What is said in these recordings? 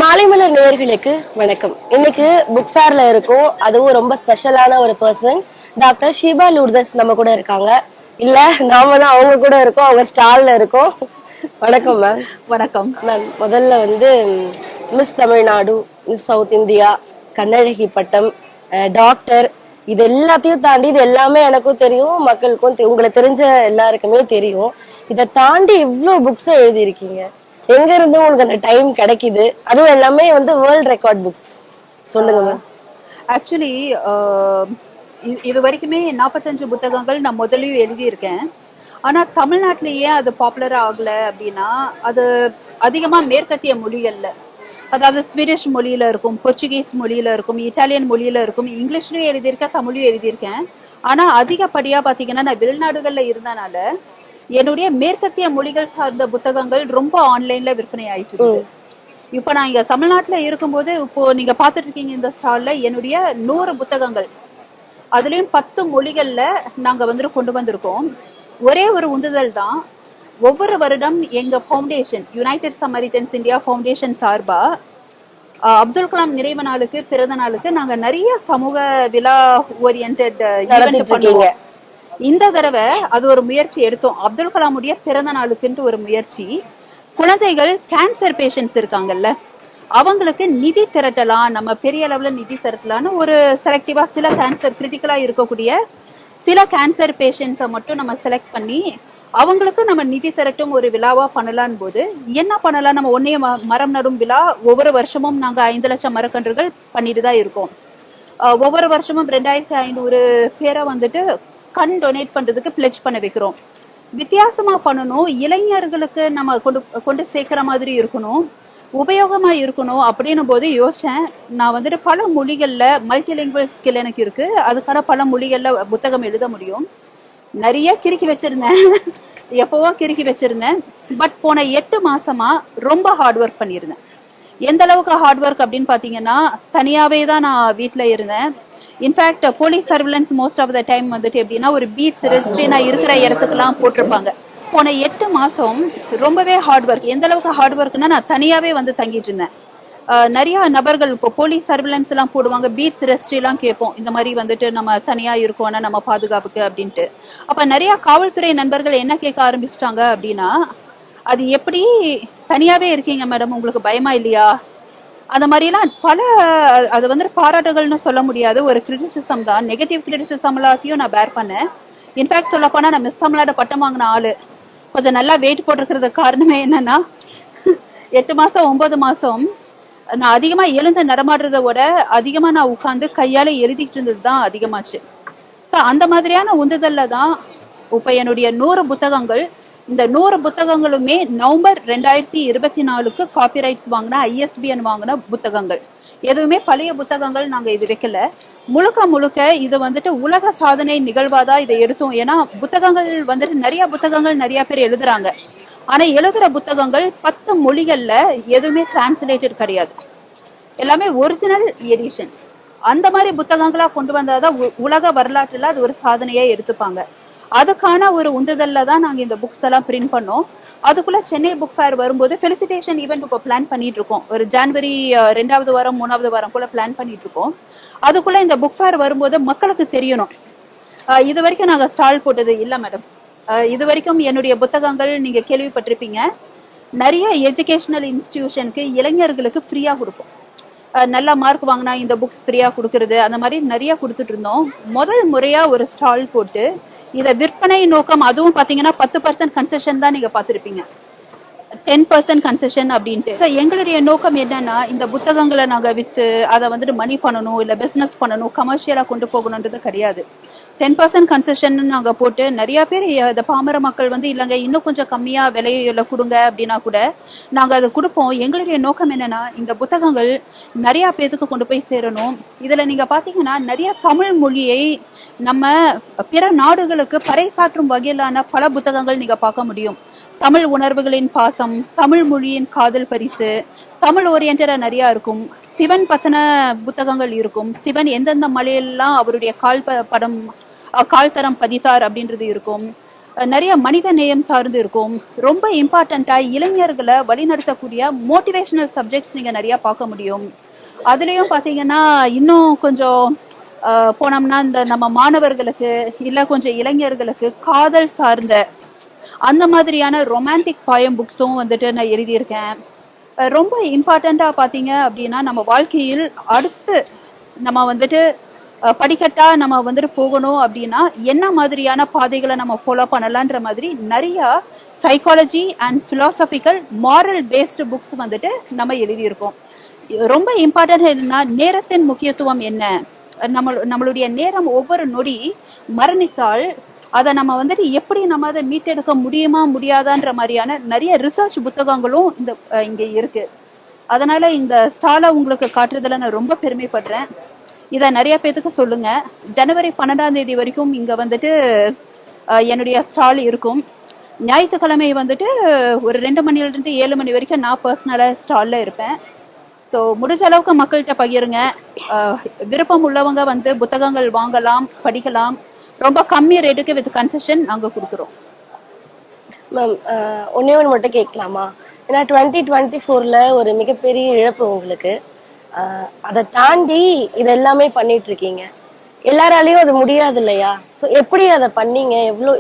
மாலைமலர் நேயர்களுக்கு வணக்கம். இன்னைக்கு புக் ஃபேர்ல இருக்கும், அதுவும் ரொம்ப ஸ்பெஷலான ஒரு பர்சன் டாக்டர் ஷீபா லூர்தஸ் நம்ம கூட இருக்காங்க. இல்ல நாம தான் அவங்க கூட இருக்கோம், அவங்க ஸ்டால்ல இருக்கோம். வணக்கம் மேம். வணக்கம் மேம். முதல்ல miss Tamil Nadu, miss south India, கண்ணழகி பட்டம், டாக்டர், இது எல்லாத்தையும் தாண்டி இது எல்லாமே எனக்கும் தெரியும், மக்களுக்கும் உங்களை தெரிஞ்ச எல்லாருக்குமே தெரியும். இதை தாண்டி இவ்வளவு புக்ஸ் எழுதியிருக்கீங்க. எங்க இருந்து உங்களுக்கு அந்த டைம் கிடைக்குது? அதுவும் எல்லாமே வேர்ல்ட் ரெக்கார்ட் புக்ஸ். சொல்லுங்க மேம். ஆக்சுவலி இது வரைக்குமே 45 புத்தகங்கள் நான் முதலையும் எழுதியிருக்கேன். ஆனா தமிழ்நாட்டிலேயே அது பாப்புலரா ஆகல அப்படின்னா, அது அதிகமா மேற்கத்திய மொழிகள்ல, அதாவது ஸ்வீடிஷ் மொழியில இருக்கும், போர்ச்சுகீஸ் மொழியில இருக்கும், இட்டாலியன் மொழியில இருக்கும், இங்கிலீஷ்லயும் எழுதியிருக்கேன், தமிழையும் எழுதியிருக்கேன். ஆனா அதிகப்படியா பாத்தீங்கன்னா நான் வெளிநாடுகள்ல இருந்தனால என்னுடைய மேற்கத்திய மொழிகள் சார்ந்த புத்தகங்கள் ரொம்ப ஆன்லைன்ல விற்பனை ஆயிட்டு இருக்கு. இப்ப நான் இங்க தமிழ்நாட்டுல இருக்கும்போது, இப்போ நீங்க பாத்துட்டு இருக்கீங்க இந்த ஸ்டால்ல என்னுடைய 100 புத்தகங்கள், அதுலயும் 10 மொழிகள்ல நாங்க கொண்டு வந்திருக்கோம். ஒரே ஒரு உந்துதல் தான், ஒவ்வொரு வருடம் எங்க ஃபவுண்டேஷன் யுனைடெட் சமரிட்டன்ஸ் இந்தியா ஃபவுண்டேஷன் சார்பா அப்துல் கலாம் நினைவு நாளுக்கு, பிறந்த நாளுக்கு நாங்க நிறைய சமூக விழா ஓரியன்டட் ஈவென்ட் பண்ணுவோம். இந்த தடவை அது ஒரு முயற்சி எடுத்தோம். அப்துல் கலாமுடைய பிறந்த நாளுக்குன்ட்டு ஒரு முயற்சி. குழந்தைகள் கேன்சர் பேஷண்ட்ஸ் இருக்காங்கல்ல, அவங்களுக்கு நிதி திரட்டலாம், நம்ம பெரிய அளவுல நிதி திரட்டலான்னு ஒரு செலக்டிவா சில கேன்சர் கிரிட்டிக்கலா இருக்கக்கூடிய சில கேன்சர் பேஷண்ட்ஸை மட்டும் நம்ம செலக்ட் பண்ணி அவங்களுக்கு நம்ம நிதி திரட்டும் ஒரு விழாவா பண்ணலான் போது என்ன பண்ணலாம், நம்ம ஒன்னே மரம் நடும் விழா ஒவ்வொரு வருஷமும் நாங்க 5 லட்சம் மரக்கன்றுகள் பண்ணிட்டு தான் இருக்கோம். ஒவ்வொரு வருஷமும் 2500 பேரை கண் டொனேட் பண்றதுக்கு பிளெட்ஜ் பண்ண வைக்கிறோம். வித்தியாசமா பண்ணணும், இளைஞர்களுக்கு நம்ம கொண்டு சேர்க்கிற மாதிரி இருக்கணும், உபயோகமா இருக்கணும் அப்படின்னு போது யோசிச்சேன். நான் பல மொழிகள்ல மல்டிலிங்குவல் ஸ்கில் எனக்கு இருக்கு, அதுக்கான பல மொழிகள்ல புத்தகம் எழுத முடியும். நிறைய கிறுக்கி வச்சிருந்தேன், எப்பவோ கிறுக்கி வச்சிருந்தேன். பட் போன 8 மாசமா ரொம்ப ஹார்ட் ஒர்க் பண்ணியிருந்தேன். எந்த அளவுக்கு ஹார்ட் ஒர்க் அப்படின்னு பாத்தீங்கன்னா, தனியாவே தான் நான் வீட்டுல இருந்தேன். In fact police surveillance most of the time எப்படின்னா ஒரு பீட்ஸ் ரெஜிஸ்ட்ரி நான் இருக்கிற இடத்துக்குலாம் போட்டிருப்பாங்க. போன 8 மாசம் ரொம்பவே ஹார்ட் ஒர்க். எந்த அளவுக்கு ஹார்ட் ஒர்க்னா, நான் தனியாவே தங்கிட்டு இருந்தேன். நிறைய நபர்கள் இப்போ போலீஸ் சர்வேலன்ஸ் எல்லாம் போடுவாங்க, பீட்ஸ் ரெஜிஸ்ட்ரி எல்லாம் கேட்போம், இந்த மாதிரி நம்ம தனியா இருக்கோம்னா நம்ம பாதுகாப்புக்கு அப்படின்ட்டு. அப்ப நிறைய காவல்துறை நண்பர்கள் என்ன கேட்க ஆரம்பிச்சிட்டாங்க அப்படின்னா, அது எப்படி தனியாவே இருக்கீங்க மேடம், உங்களுக்கு பயமா இல்லையா? அந்த மாதிரிலாம் பல அது பாராட்டுகள்னு சொல்ல முடியாது, ஒரு கிரிட்டிசிசம் தான். நெகட்டிவ் கிரிட்டிசிசம் எல்லாத்தையும் நான் பேர் பண்ணேன். இன்ஃபேக்ட் சொல்ல போனா நான் மிஸ் தமிழ்நாடு பட்டம் வாங்கின ஆளு. கொஞ்சம் நல்லா வெயிட் போட்டிருக்கிறது காரணமே என்னன்னா, 8 மாசம் 9 மாசம் நான் அதிகமா எழுந்து நடமாடுறத விட அதிகமா நான் உட்காந்து கையால எழுதிட்டு இருந்தது தான் அதிகமாச்சு. ஸோ அந்த மாதிரியான உந்துதல்ல தான் இப்ப என்னுடைய 100 புத்தகங்கள், இந்த 100 புத்தகங்களுமே நவம்பர் 2024 காப்பிரைட்ஸ் வாங்கின, ISBN வாங்கின புத்தகங்கள். எதுவுமே பழைய புத்தகங்கள் நாங்க இது வைக்கல. முழுக்க இது உலக சாதனை நிகழ்வாதான் இதை எடுத்தோம். ஏன்னா புத்தகங்கள் நிறைய புத்தகங்கள் நிறைய பேர் எழுதுறாங்க. ஆனா எழுதுற புத்தகங்கள் 10 மொழிகள்ல எதுவுமே டிரான்ஸ்லேட்டட் கிடையாது, எல்லாமே ஒரிஜினல் எடிஷன். அந்த மாதிரி புத்தகங்களா கொண்டு வந்தாதான் உலக வரலாற்றுல அது ஒரு சாதனையா எடுத்துப்பாங்க. அதுக்கான ஒரு உந்துதல்ல தான் நாங்க இந்த புக்ஸ் எல்லாம் பிரிண்ட் பண்ணோம். அதுக்குள்ள சென்னை புக் ஃபேர் வரும்போது ஃபெலிசிட்டேஷன் ஈவெண்ட் இப்போ பிளான் பண்ணிட்டு இருக்கோம். ஒரு ஜனவரி 2வது வாரம் 3வது வாரம் கூட பிளான் பண்ணிட்டு இருக்கோம். அதுக்குள்ள இந்த புக் ஃபேர் வரும்போது மக்களுக்கு தெரியணும். இது வரைக்கும் நாங்க ஸ்டால் போட்டது இல்ல மேடம். இது வரைக்கும் என்னுடைய புத்தகங்கள் நீங்க கேள்விப்பட்டிருப்பீங்க, நிறைய எஜுகேஷனல் இன்ஸ்டிடியூஷனுக்கு இளைஞர்களுக்கு ஃப்ரீயா கொடுப்போம். நல்ல மார்க் வாங்கினா இந்த புக்ஸ் ஃப்ரீயா கொடுக்கறது, அந்த மாதிரி நிறைய கொடுத்துட்டு இருந்தோம். முதல் முறையா ஒரு ஸ்டால் போட்டு இதை விற்பனை நோக்கம், அதுவும் பாத்தீங்கன்னா 10% கன்செஷன் தான் நீங்க பாத்திருப்பீங்க, 10% கன்செஷன் அப்படின்ட்டு. எங்களுடைய நோக்கம் என்னன்னா, இந்த புத்தகங்களை நாங்க வித்து அதை மணி பண்ணணும், இல்ல பிசினஸ் பண்ணணும், கமர்ஷியலா கொண்டு போகணும்ன்றது கிடையாது. 10% கன்செஷன் நாங்க போட்டு நிறைய பேர் இந்த பாமர மக்கள் வந்து இல்லைங்க இன்னும் கொஞ்சம் கம்மியா விலையில கொடுங்க அப்படின்னா கூட நாங்க அதை கொடுப்போம். எங்களுடைய நோக்கம் என்னன்னா இந்த புத்தகங்கள் நிறைய பேருக்கு கொண்டு போய் சேரணும். இதுல நீங்க பாத்தீங்கன்னா நிறைய தமிழ் மொழியை நம்ம பிற நாடுகளுக்கு பறைசாற்றும் வகையிலான பல புத்தகங்கள் நீங்க பார்க்க முடியும். தமிழ் உணர்வுகளின் பாசம், தமிழ் மொழியின் காதல் பரிசு, தமிழ் ஓரியன்டா நிறைய இருக்கும். சிவன் பத்தின புத்தகங்கள் இருக்கும். சிவன் எந்தெந்த மலையெல்லாம் அவருடைய கால் தரம் பதித்தார் அப்படின்றது இருக்கும். நிறைய மனித நேயம் சார்ந்து இருக்கும். ரொம்ப இம்பார்ட்டண்டா இளைஞர்களை வழிநடத்தக்கூடிய மோட்டிவேஷனல் சப்ஜெக்ட்ஸ் நீங்க நிறைய பார்க்க முடியும். அதுலயும் பாத்தீங்கன்னா இன்னும் கொஞ்சம் போனோம்னா இந்த நம்ம மாணவர்களுக்கு இல்ல கொஞ்சம் இளைஞர்களுக்கு காதல் சார்ந்த அந்த மாதிரியான ரொமான்டிக் பாயம் புக்ஸும் வந்துட்டு நான் எழுதியிருக்கேன். ரொம்ப இம்பார்ட்டண்டா பாத்தீங்க அப்படின்னா நம்ம வாழ்க்கையில் அடுத்து நம்ம வந்துட்டு படிக்கட்டா நம்ம வந்துட்டு போகணும் அப்படின்னா என்ன மாதிரியான பாதைகளை நம்ம ஃபாலோ பண்ணலான்ற மாதிரி நிறைய psychology and philosophical moral based books வந்துட்டு நம்ம எழுதியிருக்கோம். ரொம்ப இம்பார்ட்டன்ட் என்னன்னா நேரத்தின் முக்கியத்துவம் என்ன, நம்மளுடைய நேரம் ஒவ்வொரு நொடி மரணித்தால் அதை நம்ம வந்துட்டு எப்படி நம்ம அதை மீட்டெடுக்க முடியுமா முடியாதான்ற மாதிரியான நிறைய ரிசர்ச் புத்தகங்களும் இங்க இருக்கு. அதனால இந்த ஸ்டாலை உங்களுக்கு காட்டுறதுல நான் ரொம்ப பெருமைப்படுறேன். இதை நிறைய பேத்துக்கு சொல்லுங்க. ஜனவரி 12 வரைக்கும் இங்க வந்துட்டு என்னுடைய ஸ்டால் இருக்கும். ஞாயிற்றுக்கிழமை வந்துட்டு ஒரு 2 மணிலிருந்து 7 மணி வரைக்கும் நான் பர்சனலா ஸ்டால்ல இருப்பேன். ஸோ முடிஞ்ச அளவுக்கு மக்கள்கிட்ட பகிருங்க. விருப்பம் உள்ளவங்க வந்து புத்தகங்கள் வாங்கலாம், படிக்கலாம். ரொம்ப கம்மி ரேட்டுக்கு வித் கன்செஷன் நாங்க கொடுக்குறோம். மேம் ஒன்னே ஒன்று மட்டும் கேட்கலாமா? ஏன்னா 2024ல ஒரு மிகப்பெரிய இழப்பு உங்களுக்கு. அதை தாண்டி இது எல்லாமே பண்ணிட்டு இருக்கீங்க. எல்லாராலையும் அது முடியாது இல்லையா? ஸோ எப்படி அதை பண்ணீங்க?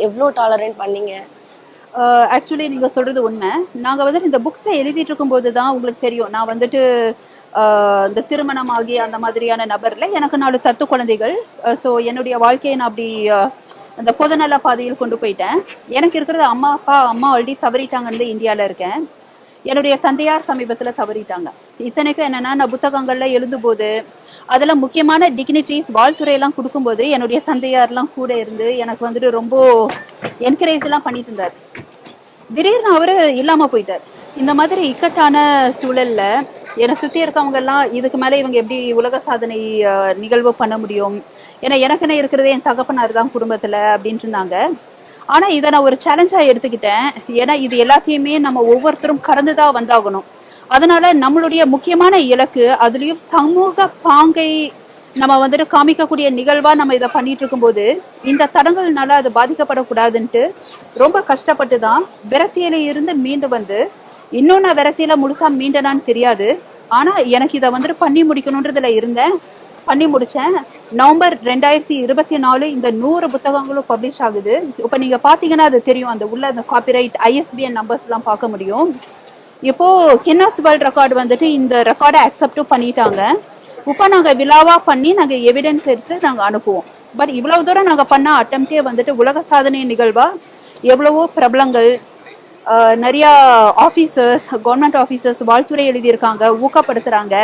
எவ்வளோ டாலரண்ட் பண்ணீங்க? ஆக்சுவலி நீங்க சொல்றது உண்மை. நாங்க வந்துட்டு இந்த புக்ஸை எழுதிட்டு இருக்கும் போதுதான் உங்களுக்கு தெரியும், நான் வந்துட்டு இந்த திருமணம் ஆகி அந்த மாதிரியான நபர்ல எனக்கு 4 தத்து குழந்தைகள். ஸோ என்னுடைய வாழ்க்கையை நான் அப்படி அந்த பொதுநல பாதையில் கொண்டு போயிட்டேன். எனக்கு இருக்கிறது அம்மா ஆல்ரெடி தவறிட்டாங்கன்னு இந்தியால இருக்கேன். என்னுடைய தந்தையார் சமீபத்துல தவறிட்டாங்க. இத்தனைக்கும் என்னன்னா நான் புத்தகங்கள்ல எழுதும் போது அதுல முக்கியமான டிக்னிட்டிஸ் வாழ்த்துறையெல்லாம் கொடுக்கும்போது என்னுடைய தந்தையார்லாம் கூட இருந்து எனக்கு வந்துட்டு ரொம்ப என்கரேஜ் எல்லாம் பண்ணிட்டு இருந்தார். திடீர்னு அவரு இல்லாம போயிட்டார். இந்த மாதிரி இக்கட்டான சூழல்ல என்னை சுத்தி இருக்கவங்க எல்லாம் இதுக்கு மேல இவங்க எப்படி உலக சாதனை நிகழ்வு பண்ண முடியும், ஏன்னா எனக்குன்னு இருக்கிறதே என் தகப்பனார் தான் குடும்பத்துல அப்படின்ட்டு இருந்தாங்க. ஆனா இதை நான் ஒரு சேலஞ்சா எடுத்துக்கிட்டேன். ஏன்னா இது எல்லாத்தையுமே நம்ம ஒவ்வொருத்தரும் கடந்துதான் வந்தாகணும். அதனால நம்மளுடைய முக்கியமான இலக்கு அதுலயும் சமூக பாங்கை நம்ம வந்துட்டு காமிக்கக்கூடிய நிகழ்வா நம்ம இதை பண்ணிட்டு இருக்கும் போது இந்த தடங்கள்னால அது பாதிக்கப்படக்கூடாதுன்ட்டு ரொம்ப கஷ்டப்பட்டு தான் விரக்தியில இருந்து மீண்டு வந்து, இன்னும் நான் விரக்தியில முழுசா மீண்டனான்னு தெரியாது, ஆனா எனக்கு இதை வந்துட்டு பண்ணி முடிக்கணும்ன்றதுல இருந்தேன். பண்ணி முடிச்சேன். நவம்பர் 2024 இந்த 100 புத்தகங்களும் பப்ளிஷ் ஆகுது. இப்ப நீங்க பாத்தீங்கன்னா அது தெரியும், அந்த உள்ள அந்த காப்பிரைட் ISBN நம்பர்ஸ் எல்லாம் பார்க்க முடியும். இப்போ கின்னஸ் வேர்ல்ட் ரெக்கார்டு வந்துட்டு இந்த ரெக்கார்டை அக்செப்டும் பண்ணிட்டாங்க. இப்போ நாங்க விழாவா பண்ணி நாங்க எவிடன்ஸ் எடுத்து நாங்க அனுப்புவோம். பட் இவ்வளவு தூரம் நாங்க பண்ண அட்டம்ப்டே வந்துட்டு உலக சாதனை நிகழ்வா எவ்வளவோ பிரபலங்கள், நிறைய ஆபீசர்ஸ், கவர்மெண்ட் ஆபீசர்ஸ் வாழ்த்துறை எழுதியிருக்காங்க, ஊக்கப்படுத்துறாங்க.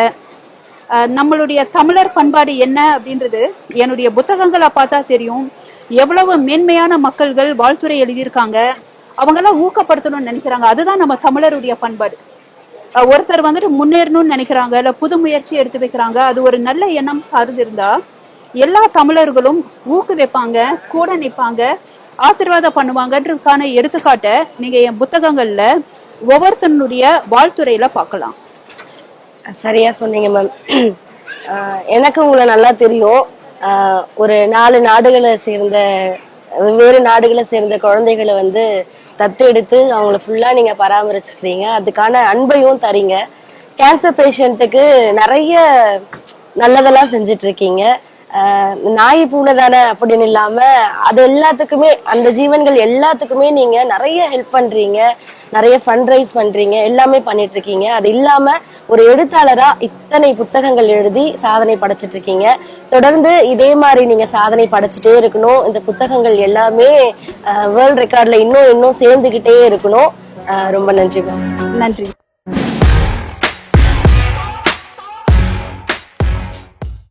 நம்மளுடைய தமிழர் பண்பாடு என்ன அப்படின்றது என்னுடைய புத்தகங்களை பார்த்தா தெரியும். எவ்வளவு மேன்மையான மக்கள்கள் வாழ்த்துறை எழுதியிருக்காங்க, அவங்கெல்லாம் ஊக்கப்படுத்தணும்னு நினைக்கிறாங்க. அதுதான் நம்ம தமிழருடைய பண்பாடு. ஒருத்தர் வந்துட்டு முன்னேறணும்னு நினைக்கிறாங்க, இல்ல புது முயற்சி எடுத்து வைக்கிறாங்க, அது ஒரு நல்ல எண்ணம் சார்ந்து இருந்தா எல்லா தமிழர்களும் ஊக்குவிப்பாங்க, கூட நிற்பாங்க, ஆசீர்வாதம் பண்ணுவாங்கன்றதுக்கான எடுத்துக்காட்ட நீங்க என் புத்தகங்கள்ல ஒவ்வொருத்தனுடைய வாழ்த்துறையில பார்க்கலாம். சரியா சொன்னீங்க மேம். எனக்கு உங்களை நல்லா தெரியும். ஒரு 4 நாடுகளை சேர்ந்த வெவ்வேறு நாடுகளை சேர்ந்த குழந்தைகளை வந்து தத்தெடுத்து அவங்கள ஃபுல்லா நீங்க பராமரிச்சுக்கிறீங்க. அதுக்கான அன்பையும் தரீங்க. கேன்சர் பேஷண்ட்டுக்கு நிறைய நல்லதெல்லாம் செஞ்சுட்டு இருக்கீங்க. நாய் பூனை தானே அப்படின்னு இல்லாம அது எல்லாத்துக்குமே, அந்த ஜீவன்கள் எல்லாத்துக்குமே நீங்க நிறைய ஹெல்ப் பண்றீங்க, நிறைய ஃபண்ட் ரைஸ் பண்றீங்க, எல்லாமே பண்ணிட்டு இருக்கீங்க. அது இல்லாம ஒரு எழுத்தாளரா இத்தனை புத்தகங்கள் எழுதி சாதனை படைச்சிட்டு இருக்கீங்க. தொடர்ந்து இதே மாதிரி நீங்க சாதனை படைச்சிட்டே இருக்கணும். இந்த புத்தகங்கள் எல்லாமே வேர்ல்ட் ரெக்கார்ட்ல இன்னும் சேர்ந்துகிட்டே இருக்கணும். ரொம்ப நன்றி மேம். நன்றி.